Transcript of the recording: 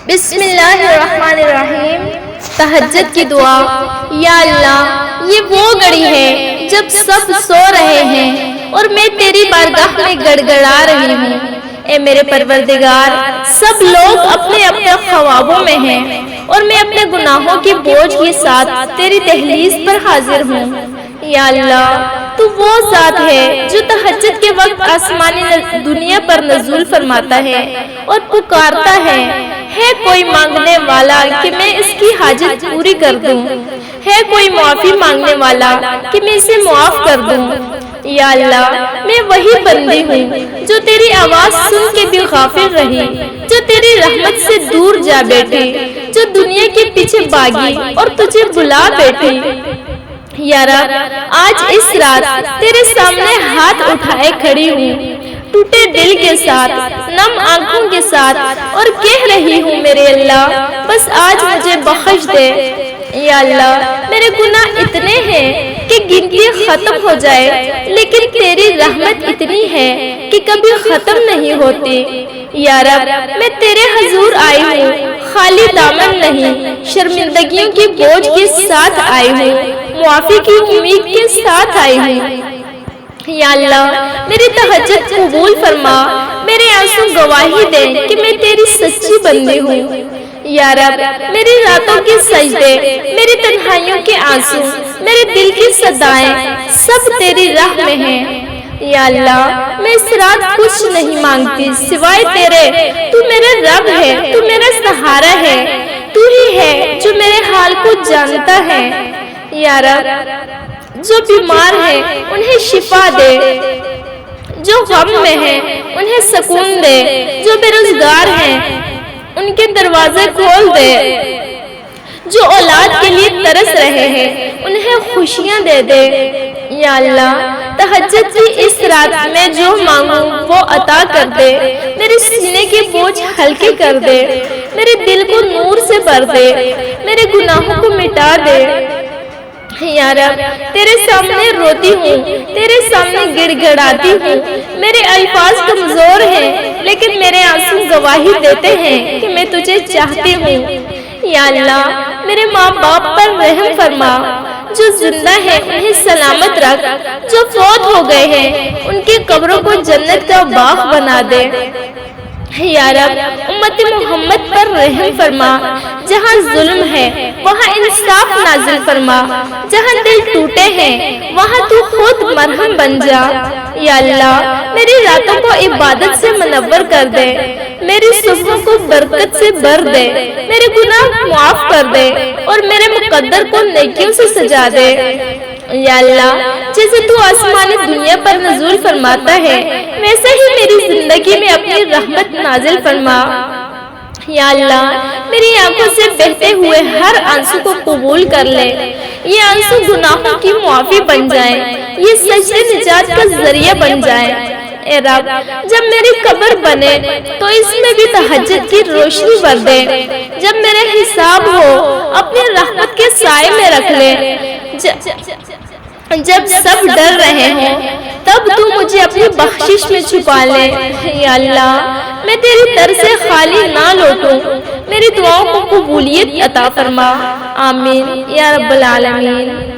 بسم اللہ الرحمن الرحیم۔ تہجد کی دعا۔ یا اللہ، یہ وہ گھڑی ہے جب سب سو رہے ہیں اور میں تیری بارگاہ میں گڑ گڑا رہی ہوں۔ اے میرے پروردگار، سب لوگ اپنے اپنے خوابوں میں ہیں اور میں اپنے گناہوں کی بوجھ کے ساتھ تیری دہلیز پر حاضر ہوں۔ یا اللہ، تو وہ ذات ہے جو تہجد کے وقت آسمانی دنیا پر نزول فرماتا ہے اور پکارتا ہے کوئی مانگنے والا کہ میں اس کی حاجت پوری کر دوں، ہے کوئی معافی مانگنے والا کہ میں اسے معاف کر دوں۔ یا اللہ، میں وہی بندی ہوں جو تیری آواز سن کے بھی غافل رہی، جو تیری رحمت سے دور جا بیٹھی، جو دنیا کے پیچھے بھاگی اور تجھے بلا بیٹھی۔ یا رب، آج اس رات تیرے سامنے ہاتھ اٹھائے کھڑی ہوں، ٹوٹے دل کے ساتھ، نم آنکھوں کے ساتھ، اور کہہ رہی ہوں میرے اللہ، بس آج مجھے بخش دے۔ یا اللہ، میرے گناہ اتنے ہیں کہ گنتی ختم ہو جائے، لیکن تیری رحمت اتنی ہے کہ کبھی ختم نہیں ہوتی۔ یا رب، میں تیرے حضور آئی ہوں، خالی دامن نہیں، شرمندگیوں کی بوجھ کے ساتھ آئی ہوں، معافی کی امید کے ساتھ آئی ہوں۔ یا اللہ، میری تہجد قبول فرما، میرے آنسو گواہی دے کہ میں تیری سچی بندی ہوں۔ یا رب، میری راتوں کے سجدے، میری تنہائیوں کے آنسو، میرے دل کی صدائیں سب تیری راہ میں ہیں۔ یا اللہ، میں اس رات کچھ نہیں مانگتی سوائے تیرے۔ تو میرا رب ہے، تو میرا سہارا ہے، تو ہی ہے جو میرے حال کو جانتا ہے۔ یا رب، جو بیمار ہیں انہیں شفا دے، جو غم میں ہیں انہیں سکون دے، جو بے روزگار ہیں ان کے دروازے کھول دے، جو اولاد کے لیے ترس رہے ہیں انہیں خوشیاں دے دے۔ یا اللہ، تہجد کی اس رات میں جو مانگوں وہ عطا کر دے، میرے سینے کے بوجھ ہلکے کر دے، میرے دل کو نور سے بھر دے، میرے گناہوں کو مٹا دے۔ یا رب، تیرے سامنے روتی ہوں، تیرے سامنے گڑ گڑاتی ہوں، میرے الفاظ کمزور ہیں لیکن میرے آنسو گواہی دیتے ہیں کہ میں تجھے چاہتی ہوں۔ یا اللہ، میرے ماں باپ پر رحم فرما، جو زندہ ہیں انہیں سلامت رکھ، جو فوت ہو گئے ہیں ان کی قبروں کو جنت کا باغ بنا دے۔ یا رب، امت محمد پر رحم فرما، جہاں ظلم ہے وہاں انصاف نازل فرما، جہاں دل ٹوٹے ہیں وہاں تو خود مرہم بن جا۔ یا اللہ، میری راتوں کو عبادت سے منور کر دے، میری صبحوں کو برکت سے بھر دے، میرے گناہ معاف کر دے اور میرے مقدر کو نیکیوں سے سجا دے۔ یا اللہ، جیسے تو آسمانی دنیا پر نزول فرماتا ہے ویسے ہی میری زندگی میں اپنی رحمت نازل فرما۔ یا اللہ، میری آنکھوں سے بہتے ہوئے ہر آنسو کو قبول کر لے، یہ آنسو گناہوں کی معافی بن جائیں، یہ سجدے نجات کا ذریعہ بن جائیں۔ اے رب، جب میری قبر بنے تو اس میں بھی تہجد کی روشنی بھر دے، جب میرے حساب ہو اپنی رحمت کے سائے میں رکھ لے، جب سب ڈر رہے ہوں تب تو مجھے اپنی بخشش میں چھپا لے۔ یا اللہ، میں تیری در سے خالی نہ لوٹوں، میری دعاؤں کو قبولیت عطا فرما۔ آمین یا رب العالمین۔